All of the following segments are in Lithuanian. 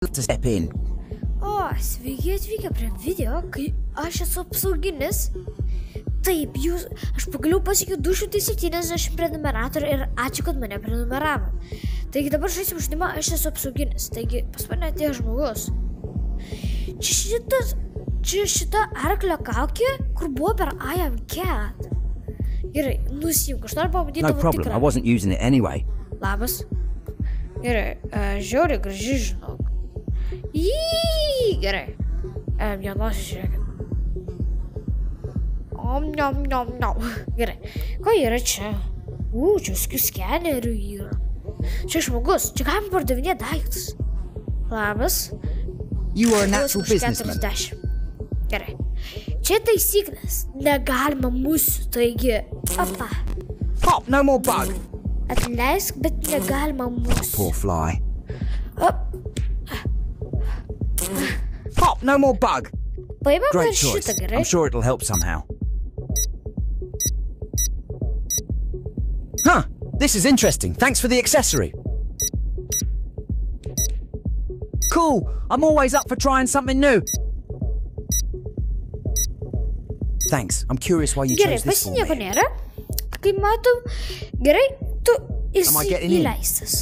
to step in. O, sveiki atvykę prie video, kai aš esu apsauginis. Taip, aš pagaliau pasiekiau 270 prenumeratorių ir ačiū, kad mane prenumeravo. Taigi dabar žaisim žaidimą, aš esu apsauginis. Taigi pas mane atėjo žmogus. Čia šita arklio kaukė, kur buvo per I am cat. Gerai, nusimk, aš noriu pamatyti tavo tikrą. No problem, I wasn't using it anyway. Labas. Gerai, žiauriai graži, žinok. Gerai. Jo nosis, žiūrėkit. Gerai. Ko yra čia? Čia visokių skenerių yra. Čia žmogus, čia galima pardavinėti daiktus. Labas. You are a natural businessman. 40. Gerai. Čia taisyklės. Negalima musių, taigi. Opa. Pop, no more bug. Atleisk, bet negalima musių. Poor fly. Pop, no more bug. Paimam Great ir šitą, choice. gerai? I'm sure it'll help somehow. Huh, this is interesting. Thanks for the accessory. Cool, I'm always up for trying something new. Thanks, I'm curious why you chose this for nieko me. nėra. Kai matom, gerai, tu Am I esi getting in? įleistas.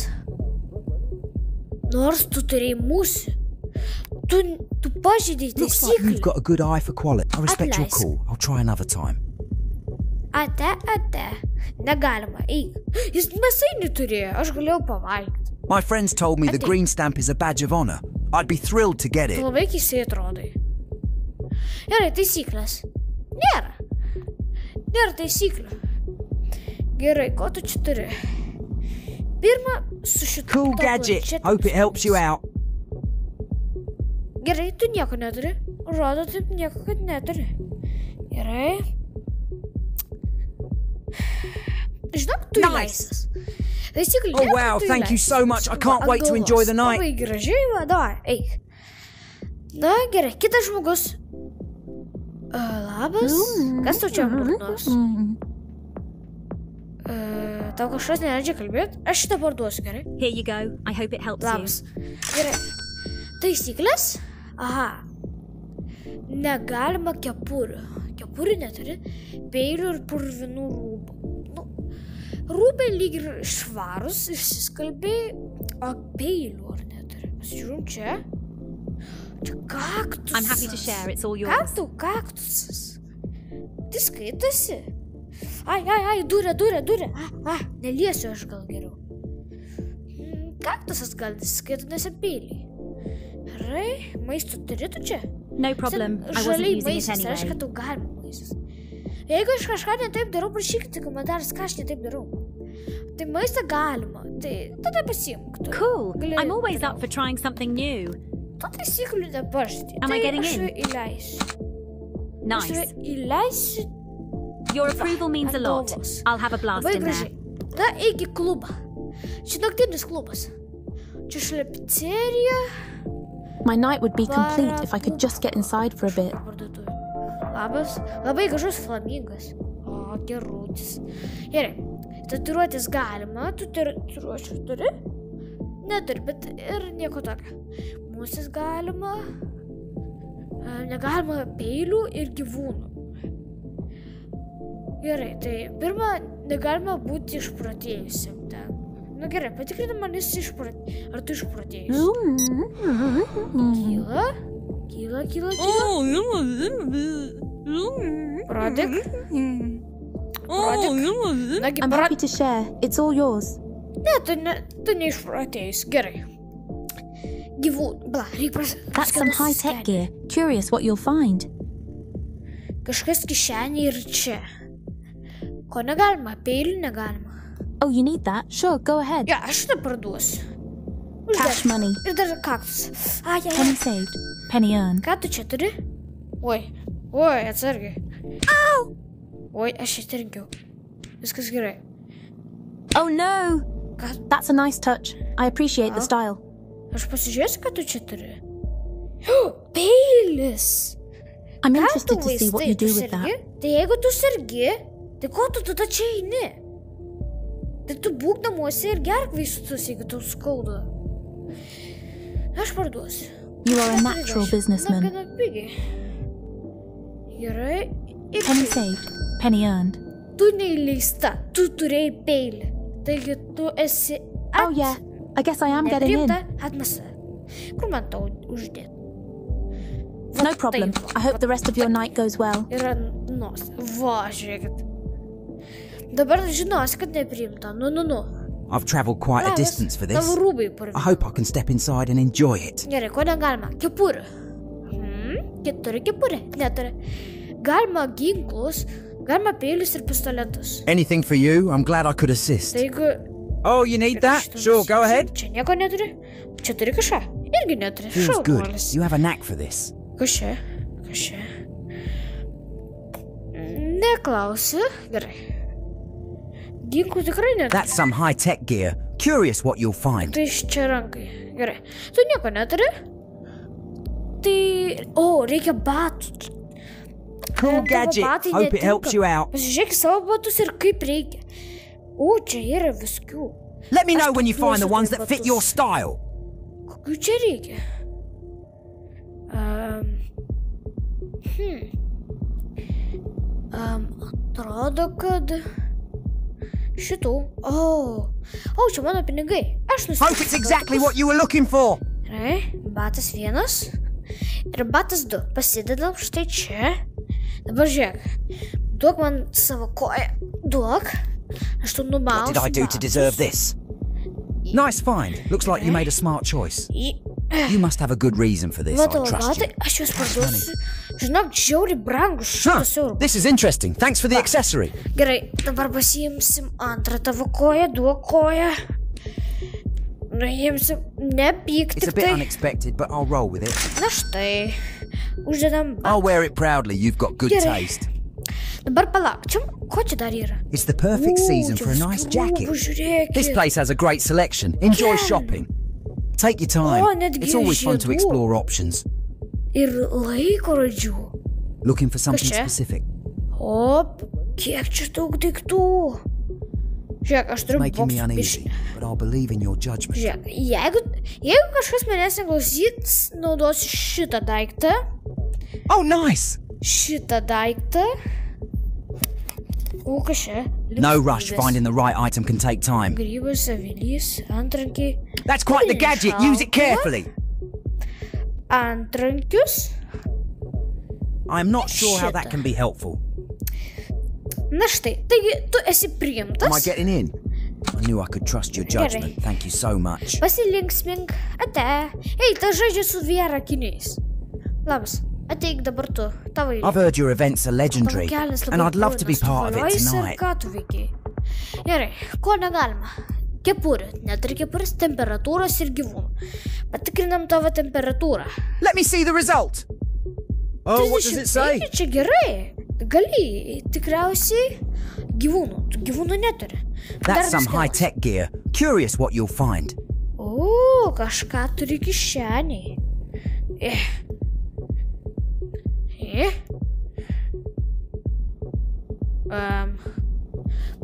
Nors tu turėjai musių. Tu pažeidei Looks like taisyklį. you've got a good eye for quality. I respect your Atleisk. call. I'll try another time. Ate. Negalima, eik. Jis mėsainį turėjo, aš galėjau pavalgyti. My friends told me the Ate. green stamp is a badge of honor. I'd be thrilled to get Tu it. labai keistai atrodai. Gerai, taisyklės. Nėra taisyklių. Gerai, ko tu čia turi? Pirma, su šitu Cool gadget. Hope it helps you out. Gerai, tu nieko neturi. Rodo, taip nieko, kad neturi. Gerai. Žinok, tu įleistas. Taisyklių Oh wow, thank you so much. I can't wait to enjoy the night. Labai gražiai, vadovai, eik. Na, gerai, kitas žmogus. Labas. Kas tau čia burnos? Tau kažkas neleidžia kalbėti? Aš šitą parduosiu, gerai? Here you go. I hope it helps Labas. you. Gerai. Taisyklės? Aha. Negalima kepurių. Kepurių neturi. Peilių ir purvinų rūbų. Rūbai lyg ir švarus, išsiskalbiai, o peilių ar neturi. Pasižiūrim čia. Čia kaktusas. I'm happy to share. It's all yours. Kaktusas. Tai skaitasi. Ai, durė. Neliesiu aš gal geriau. Kaktusas gal nesiskaito, nes peiliai. Gerai, maisto turi tu čia? No problem. I wasn't Žaliai using it maistas, reiškia, anyway. tau galima maistas. Jeigu aš kažką netaip darau, prašykite komentaras, ką aš netaip darau. Tai maistą galima, tai tada pasiimk. Tu Cool. gali- I'm always up for trying something new. Tu taisyklių nepažydai. Am I getting aš in? tave įleisiu. Aš Nice. tave įleisiu. Your approval means a lot. Adovas. I'll have a blast Labai in there. gražiai. Tada eik į klubą. Čia naktinis klubas. Čia šalia pizzerija. My night would be complete if I could just get inside for a bit. Parduotuvė. Labas. Labai gražus flamingas. O, gerutis. Gerai. Tatuiruotis galima. Tu tatuiruočių turi? Neturi, bet ir nieko tokio. Musės galima. Negalima peilių ir gyvūnų. Gerai, tai pirma, negalima būti išprotėjusiam ten. Na gerai, patikrinam, man jis išprotėjus. Ar tu išprotėjus? Kyla. Rodyk. Nagi, I'm happy to share. It's all yours. tu neišprotėjus. Gerai. Gyvūnų. Reikia That's some high-tech gear. Curious what you'll find. Kažkas kišenė ir čia. Ko negalima? Peilių negalima. Oh, you need that? Sure, go ahead. Ja, aš tą parduosiu. Cash money. Ir dar kaktus. Penny saved, penny earned. Ką tu čia turi? Oi, atsargiai. Oi, aš įtrinkiau. Viskas gerai. Oh no! Ką? That's a nice touch. I appreciate the style. Aš pasižiūrėsiu, ką tu čia turi. Peilis! I'm Ką tu interested to see what you do with sergi? that. Tai jeigu tu sergi, tai ko tu tada čia eini? Tai tu būk namuose ir gerk vaistus, jeigu tau skauda. Aš parduosiu. You are a natural businessman. Na, gana pigiai. Gerai. Ir Penny saved, penny earned. tu neįleista, tu turėjai peilį. Taigi tu esi Oh yeah, I guess I am getting in. nepriimta atmasa. Kur man tau uždėti? No problem. I hope the rest of your night goes well. Yra nos. Va, žiūrėkit. Dabar žinosi, kad nepriimta. Nu. I've travelled quite a distance for this. Tavo rūbai I purvi. hope I can step inside and enjoy it. Gerai, ko negalima? Kepurė. Turi kepurė? Neturi. Galima ginklus, galima peilius ir pistoletus. Anything for you? I'm glad I could assist. Tai jeigu... Oh, you need that? Sure, go ahead. Čia nieko neturi. Čia turi kažką. Irgi neturi. Feels good. Šaunuolis. You have a knack for this. Kas čia? Neklausiu. Gerai. Ginklų tikrai neturi. That's some high-tech gear. Curious what you'll find. Tai iš čia rankai. Gerai. Tu nieko neturi? Tai... O, reikia batų. Cool Tavo gadget. batai Hope it helps netinka. you out. Pasižiūrėk savo batus ir kaip reikia. O, čia yra viskių. Let me know Aš when you find the paklausiu ones tai that fit batus. your style. Kokių čia reikia? Atrodo, kad... Šitų. O, čia mano pinigai. Aš nusipirksiu. Hope it's exactly what you were looking for. Gerai, batas vienas. Ir batas du. Pasidedam štai čia. Dabar žiūrėk. Duok man savo koją. Duok. Aš tu numausiu. What did I do to deserve this? Nice find. Looks like you made a smart choice. You must have a good reason for this. I Matau, trust you. batai, aš juos parduosiu. Žinok, žiauriai brangus, 100 eurų. This is interesting. Thanks for the accessory. Gerai, dabar pasiimsim antrą tavo koją, duok koją. Nuimsim, nepyk It's a tik bit tai. unexpected, but I'll roll with it. Na štai, uždedam I'll batą. wear it proudly. You've got good Gerai. taste. Dabar palauk, čia, ko čia dar yra? It's the perfect season čia for a nice viskių jacket. rūbų, žiūrėkit. This place has a great selection. Enjoy Yeah. shopping. Take your time. Oh, netgi It's always fun to žiedų. explore options. Ir laikrodžių. Looking for something čia? specific. Op, kiek čia daug daiktų. Žiūrėk, aš turiu Making me boksų uneasy, biškį. but I'll believe in your judgment. Žiūrėk, jeigu kažkas manęs neklausys, naudosiu šitą daiktą. Oh, nice. Šitą daiktą. O, kas čia? No rush. Finding the right item can take time. Grybas, avilys, antrankiai. That's quite the gadget. Use it carefully. Antrankius. I'm not sure how that can be helpful. Na štai, taigi tu esi Am I priimtas. getting in? I knew I could trust your judgment. Thank you so much. Pasilinksmink. Ate. Ei, ta žaidžia su VR akiniais. Labas. Ateik dabar tu. Tavo eilė. I've heard your events are legendary, Tavo kelias and labai I'd love to be purvinas. Tu part of it valiojiesi ir tonight. ką tu veikiai? Gerai, ko negalima? Kepurė. Neturi kepurės, temperatūros ir gyvūnų. Patikrinam tavo temperatūrą. Let me see the result. Oh, what does it say? 35, čia gerai. Gali, tikriausiai gyvūnų. Tu gyvūnų neturi. That's Dar some viskas. high-tech gear. Curious what you'll find. O, kažką turi kišeniai.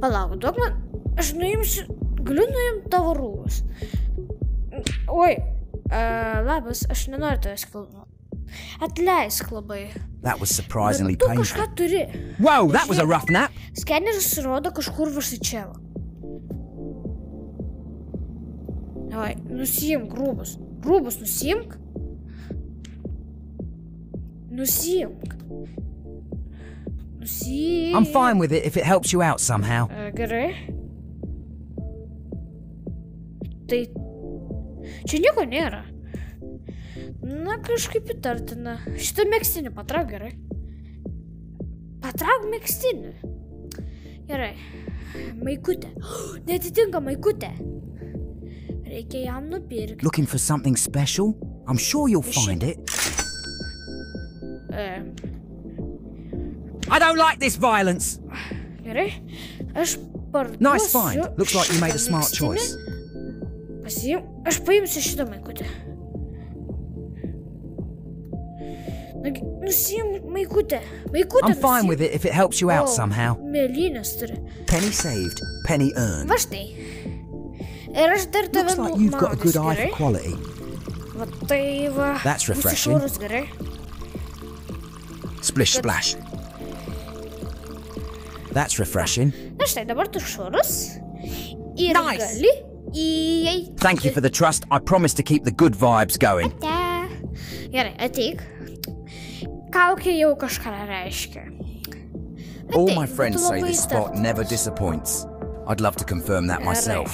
Palauk, duok man, aš nuimsiu, galiu nuimti tavo rūbus. Oi, labas, aš nenoriu tavęs filmuoti. Atleisk labai. That was surprisingly Tu painful. kažką turi. Whoa, that was a rough nap. Skeneris rodo kažkur viršučiavo. Davai, nusiimk rūbus. Rūbus nusiimk. Nusiimk. Nusiimk. I'm fine with it if it helps you out somehow. Gerai. Tai čia nieko nėra. Na, kažkaip įtartina. Šitą megztinį patrauk gerai. Patrauk megztinį. Gerai. Maikutė. Netitinka maikutė. Reikia jam nupirkti. Looking for something special? I'm sure you'll find it. I don't like this violence. Gerai. Aš parduosiu. Nice find. Looks like you made a šitą smart megztinį. choice. Aš paimsiu šitą maikutę. Nusiimk maikutę. Maikutę I'm fine with it if it helps you out somehow. Mėlynės turi. Penny saved, penny earned. Va štai. Ir aš dar tave Looks like you've got a good eye gerai? for quality. Va tai va. That's refreshing. Švarus gerai. Splish splash. That's refreshing. Na štai, dabar tu švarus. Ir Nice. gali įeiti. Thank you for the trust. I promise to keep the good vibes going. Gerai, ateik. Kaukė jau kažką reiškia. All my friends say this spot never disappoints. I'd love to confirm that myself.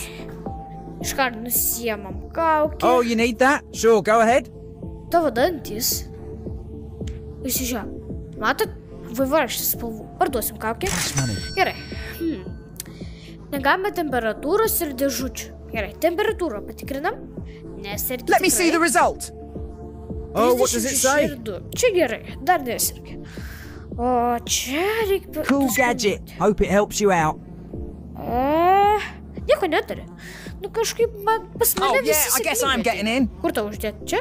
Iškart nusiemam kaukę. Oh, you need that? Sure, go ahead. Tavo dantis. Įsižiūrėk. Matot, vaivorykštės spalvų. Parduosim kaukę. Cash money. Gerai. Negalime temperatūros ir dėžučių. Gerai, temperatūrą patikrinam. Nesergi. Let me see the result. Oh, what does it say? Čia gerai, dar nesergi. O čia reikia... Cool gadget. Hope it helps you out. Nieko neturi. Nu kažkaip man pas Oh, mane yeah, visi I guess sėkmingai I'm getting in. Kur tau uždėti? Čia?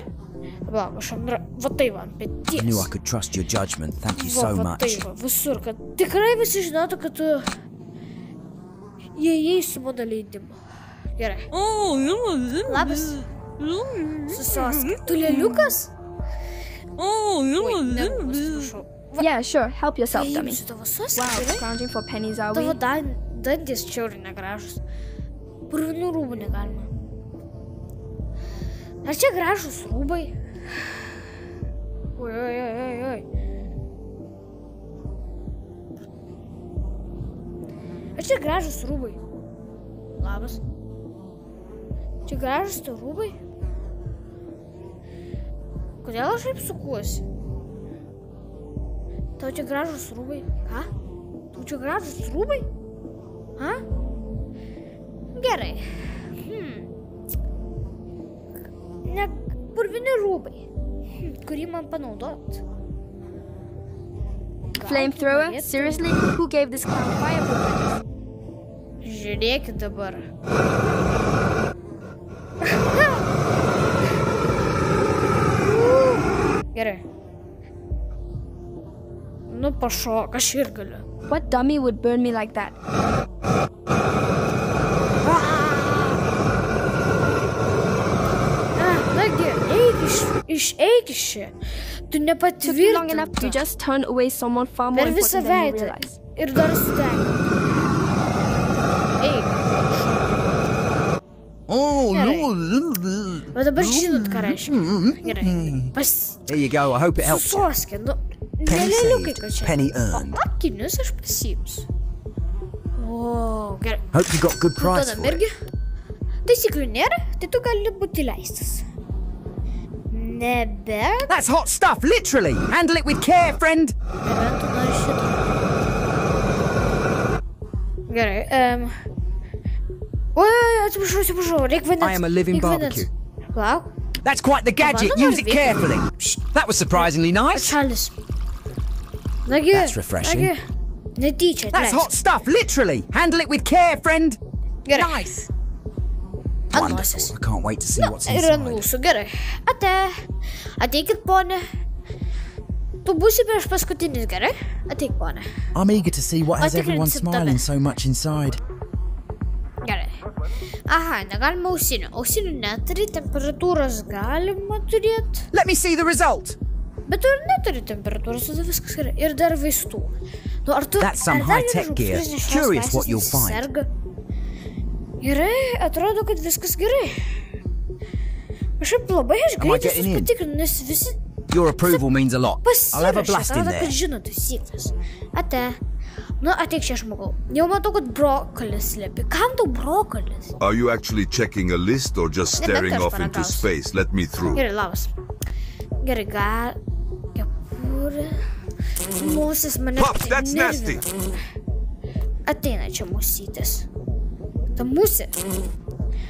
Va, aš Andra, va tai va, ant I knew I peties. could trust your judgment. Thank you Va, so va tai much. va, visur, kad tikrai visi žinotų, kad tu įėjai su mano leidimu. Gerai. Labas. Susosk. Tu lėliukas? Oi, ne, atsiprašau. Yeah, sure. Help yourself, dummy. Paimsiu tavo soskę, Wow, gerai? scrounging for pennies, are Tavo we? dantis čiauriai negražus. Purvinų rūbų negalima. Ar čia gražus rūbai? Oi, oi, oi, oi, oi. Ar čia gražus rūbai? Labas. Čia gražus tavo rūbai? Kodėl aš taip sukuosi? Tau čia gražus rūbai? Ką? Tau čia gražus rūbai? Ha? Gerai. Ne, purvini rūbai. Kurį man panaudot? Flamethrower? Seriously? Who gave this clown fire properties? Žiūrėkit dabar. Gerai. Nu, pašok, aš ir galiu. What dummy would burn me like that? Nagi, eik iš čia. Tu Took you long nepatvirtinta. enough to just turn away someone far more Per visą important than you veidą. realize. Ir dar sudegė. Eik. Oh, O dabar žinot, ką reiškia. Gerai. There you go. I hope it helps you. Susoskė, nu. Penny Nelėliukai, saved, kad čia. penny earned. O akinius aš pasiimsiu. O, gerai. Hope you got good price Tada for it. irgi. Taisyklių nėra, tai tu gali būti leistas. Nebent That's hot stuff, literally. Handle it with care, friend. tu nori šitą. Gerai, Oi, atsiprašau, reik vandens. I am a living reik vandens. barbecue. Lauk, That's quite the gadget. Well, Use it carefully. That was surprisingly nice. atšalis. Nagi, That's refreshing. Nagi, netyčia. That's atleisk. hot stuff, literally. Handle it with care, friend. Gerai. Nice. Ant Wonderful. nosies. I can't wait to see what's Ir ant inside. mūsų, gerai. Ateikit, ponė. Tu būsi prieš paskutinis, gerai? Ateik, ponė. I'm eager to see what has I think everyone it's smiling done. so much inside. Gerai. Aha, negalima ausinių. Ausinių neturi, temperatūros galima turėti. Let me see the result. Bet tu ir neturi temperatūros, tada viskas gerai. Ir dar vaistų. Nu, ar tu... That's some ar dar high-tech yra gear. žmogus, kuris nešios Curious vaistus, what you'll nes find. serga? Gerai, atrodo, kad viskas gerai. Kažkaip labai aš Am I greitai getting in? patikrinu, nes visi Your approval means a lot. I'll have a pasirašė. blast in Atrodo, there. kad žino taisyklės. Nu, ateik čia, žmogau. Jau matau, kad brokolis slepi. Kam tau brokolis? Are you actually checking a list or just staring Nebent aš off into paragausiu. space? Let me through. Gerai, labas. Gerai, kepurė. Mūsis mane Pop, that's nasty. Ateina čia mūsytis. Ta mūsė.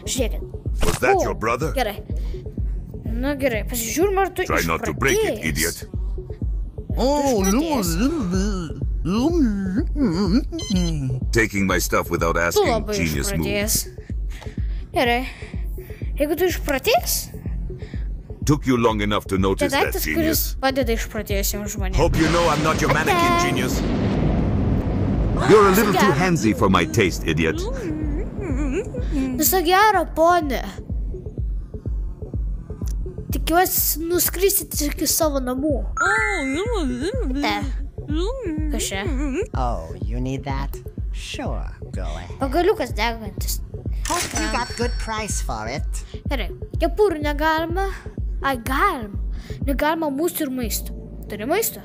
Žiūrėkit. Was that O, your brother? Gerai. Na gerai, pasižiūrim, ar tu Try not to break it, išprotėjęs. idiot. Oh, Taking my stuff without Tu asking, labai genius move. išprotėjęs. Gerai. Jeigu tu išprotėjęs, Took you long enough to tai notice that, daiktas, kuris genius. padeda išprotėjusiems žmonėms. Hope you know I'm not your mannequin, genius. You're a little too handsy for my taste, idiot. Viso gero, ponė. Tikiuosi nuskrisite iki savo namų. Kas čia? Oh, you need that? Sure, go ahead. Pagaliukas degantis. Hope you got good price for it. Gerai, kepurių negalima. Ai, galima. Negalima mūsų ir maisto. Turi maisto?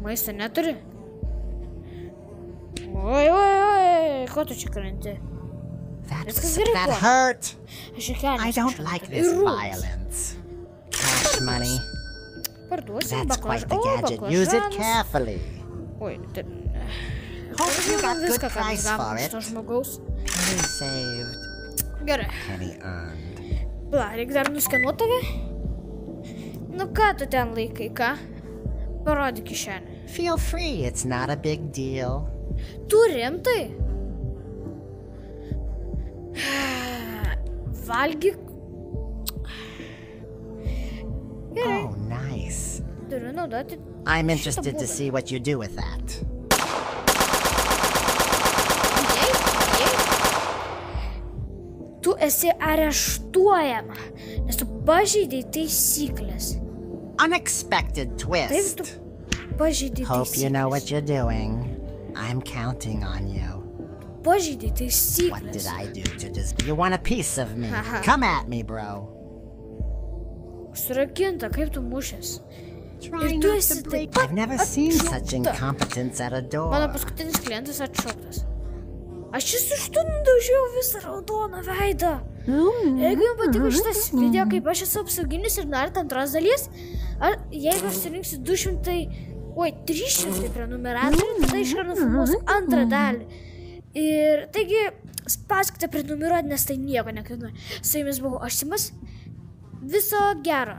Maisto neturi. Oi, ko tu čia krenti? That hurt. Aš ir kelias. I don't like this violence. Cash money. Parduosim That's quite the baklažaną. gadget. Use it carefully. Oi, Hope you got good viską, ką price for gavom iš it. to žmogaus. Penny saved, Gerai. penny earned. Pala, reikia dar nuskenuoti tave? Nu ką tu ten laikai, ką? Parodyk kišenę. Feel free, it's not a big deal. Tu rimtai? Valgyk. Gerai, Oh, nice. turiu naudoti. I'm interested to see what you do with that. Tu esi areštuojama, nes tu pažeidei taisyklės. Unexpected Taip, twist. tu pažeidei Hope you know what taisyklės. you're doing. I'm counting on you. Pažeidei What did taisyklės. I do to this? You want a piece of me? Haha. Come at me, bro. Surakinta, kaip tu mušęs. Try Ir tu not esi to break. taip I've never seen such atšaukta. incompetence at a Mano door. paskutinis klientas atšauktas. Aš esu ištundužiau visą raudoną veidą. Jeigu jums patiko šitas video, kaip aš esu apsauginis ir norite antros dalies, ar jeigu aš surinksiu 300 prenumeratorių, tada iš karto nufilmuosiu antrą dalį. Ir taigi, spauskite prenumeruoti, nes tai nieko nekainuoja. Su jumis buvau aš Simas. Viso gero.